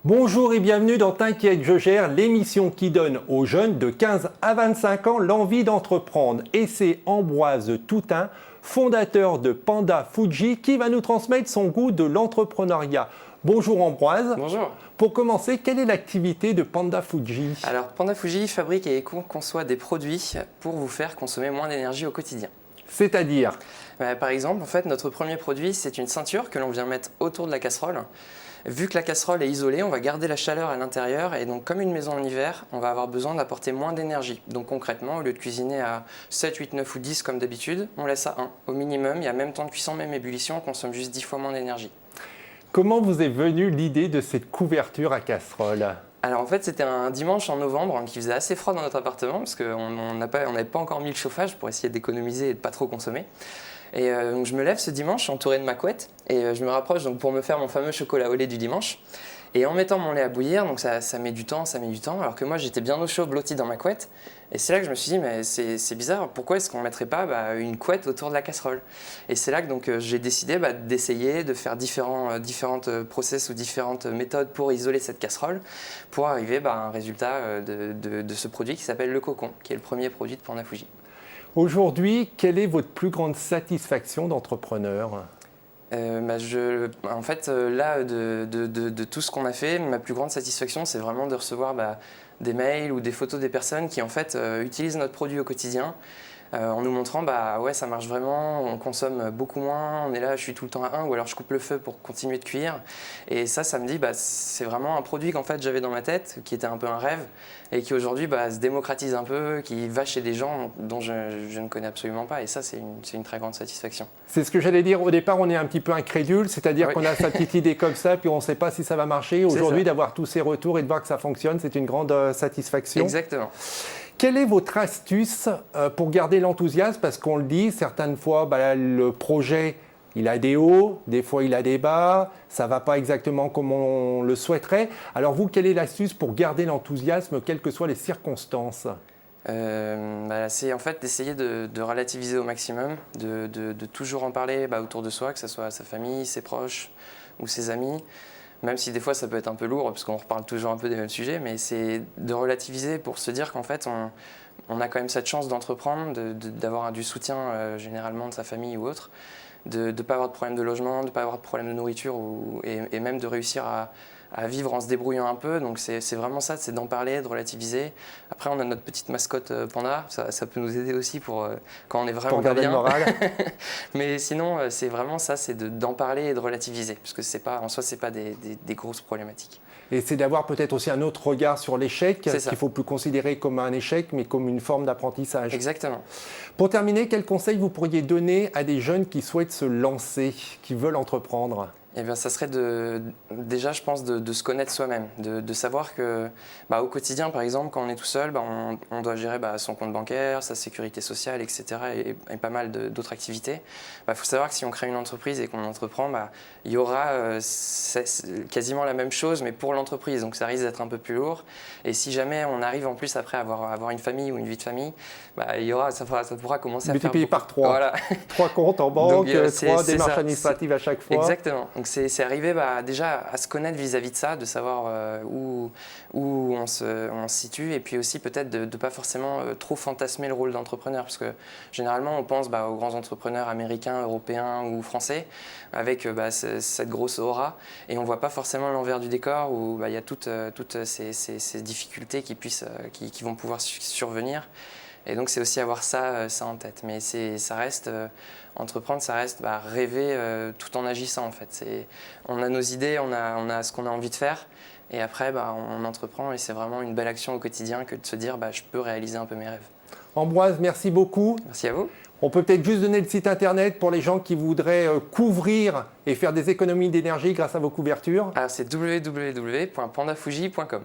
Bonjour et bienvenue dans T'inquiète, je gère, l'émission qui donne aux jeunes de 15 à 25 ans l'envie d'entreprendre. Et c'est Ambroise Toutain, fondateur de Panda Fuji, qui va nous transmettre son goût de l'entrepreneuriat. Bonjour Ambroise. Bonjour. Pour commencer, quelle est l'activité de Panda Fuji? Alors Panda Fuji fabrique et conçoit des produits pour vous faire consommer moins d'énergie au quotidien. C'est-à-dire? Par exemple, en fait, notre premier produit, c'est une ceinture que l'on vient mettre autour de la casserole. Vu que la casserole est isolée, on va garder la chaleur à l'intérieur et donc comme une maison en hiver, on va avoir besoin d'apporter moins d'énergie. Donc concrètement, au lieu de cuisiner à 7, 8, 9 ou 10 comme d'habitude, on laisse à 1. Au minimum, il y a même temps de cuisson, même ébullition, on consomme juste 10 fois moins d'énergie. Comment vous est venue l'idée de cette couverture à casserole? Alors en fait, c'était un dimanche en novembre qui faisait assez froid dans notre appartement parce qu'on n'avait pas encore mis le chauffage pour essayer d'économiser et de ne pas trop consommer. Et donc je me lève ce dimanche entouré de ma couette et je me rapproche donc pour me faire mon fameux chocolat au lait du dimanche. Et en mettant mon lait à bouillir, donc ça met du temps, alors que moi j'étais bien au chaud, blotti dans ma couette. Et c'est là que je me suis dit, mais c'est bizarre, pourquoi est-ce qu'on ne mettrait pas une couette autour de la casserole? Et c'est là que donc, j'ai décidé d'essayer de faire différentes process ou différentes méthodes pour isoler cette casserole, pour arriver à un résultat de ce produit qui s'appelle le cocon, qui est le premier produit de Panda Fuji. Aujourd'hui, quelle est votre plus grande satisfaction d'entrepreneur? En fait, là, de tout ce qu'on a fait, ma plus grande satisfaction, c'est vraiment de recevoir des mails ou des photos des personnes qui, en fait, utilisent notre produit au quotidien en nous montrant, ouais, ça marche vraiment, on consomme beaucoup moins, on est là, je suis tout le temps à 1, ou alors je coupe le feu pour continuer de cuire. Et ça me dit, c'est vraiment un produit qu'en fait, j'avais dans ma tête, qui était un peu un rêve, et qui aujourd'hui se démocratise un peu, qui va chez des gens dont je ne connais absolument pas. Et ça, c'est une très grande satisfaction. C'est ce que j'allais dire. Au départ, on est un petit peu incrédule, c'est-à-dire qu'on a sa petite idée comme ça, puis on ne sait pas si ça va marcher. Aujourd'hui, d'avoir tous ces retours et de voir que ça fonctionne, c'est une grande satisfaction. Exactement. Quelle est votre astuce pour garder l'enthousiasme? Parce qu'on le dit, certaines fois, le projet, il a des hauts, des fois il a des bas, ça ne va pas exactement comme on le souhaiterait. Alors vous, quelle est l'astuce pour garder l'enthousiasme, quelles que soient les circonstances? C'est en fait d'essayer de relativiser au maximum, de toujours en parler autour de soi, que ce soit sa famille, ses proches ou ses amis. Même si des fois ça peut être un peu lourd parce qu'on reparle toujours un peu des mêmes sujets, mais c'est de relativiser pour se dire qu'en fait on a quand même cette chance d'entreprendre, d'avoir du soutien généralement de sa famille ou autre, de ne pas avoir de problème de logement, de ne pas avoir de problème de nourriture et même de réussir à vivre en se débrouillant un peu. Donc c'est vraiment ça, c'est d'en parler, de relativiser. Après on a notre petite mascotte Panda, ça peut nous aider aussi pour quand on est vraiment pas bien. Pour garder le moral. Mais sinon c'est vraiment ça, c'est d'en parler et de relativiser, parce que en soi c'est pas des grosses problématiques. Et c'est d'avoir peut-être aussi un autre regard sur l'échec, qu'il ne faut plus considérer comme un échec, mais comme une forme d'apprentissage. Exactement. Pour terminer, quels conseils vous pourriez donner à des jeunes qui souhaitent se lancer, qui veulent entreprendre? Eh bien, ça serait déjà, je pense, de se connaître soi-même, de savoir que au quotidien, par exemple, quand on est tout seul, on doit gérer son compte bancaire, sa sécurité sociale, etc. et pas mal d'autres activités. Il faut savoir que si on crée une entreprise et qu'on entreprend, il y aura quasiment la même chose, mais pour l'entreprise. Donc ça risque d'être un peu plus lourd. Et si jamais on arrive en plus après à avoir une famille ou une vie de famille, ça pourra commencer à faire multiplié par 3. Voilà. 3 comptes en banque, 3 démarches administratives à chaque fois. Exactement. Donc c'est arriver déjà à se connaître vis-à-vis de ça, de savoir où on se situe, et puis aussi peut-être de ne pas forcément trop fantasmer le rôle d'entrepreneur, parce que généralement on pense aux grands entrepreneurs américains, européens ou français avec cette grosse aura, et on ne voit pas forcément l'envers du décor où il y a toutes ces difficultés qui vont pouvoir survenir. Et donc c'est aussi avoir ça en tête. Mais entreprendre, ça reste rêver tout en agissant en fait. On a nos idées, on a ce qu'on a envie de faire, et après on entreprend, et c'est vraiment une belle action au quotidien que de se dire je peux réaliser un peu mes rêves. Ambroise, merci beaucoup. Merci à vous. On peut peut-être juste donner le site internet pour les gens qui voudraient couvrir et faire des économies d'énergie grâce à vos couvertures? Alors c'est www.pandafuji.com.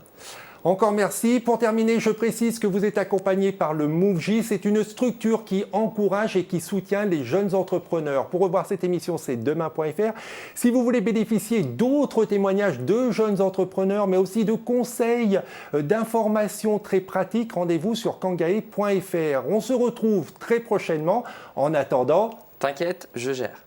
Encore merci. Pour terminer, je précise que vous êtes accompagné par le MoveJ. C'est une structure qui encourage et qui soutient les jeunes entrepreneurs. Pour revoir cette émission, c'est demain.fr. Si vous voulez bénéficier d'autres témoignages de jeunes entrepreneurs, mais aussi de conseils, d'informations très pratiques, rendez-vous sur kangae.fr. On se retrouve très prochainement. En attendant, t'inquiète, je gère.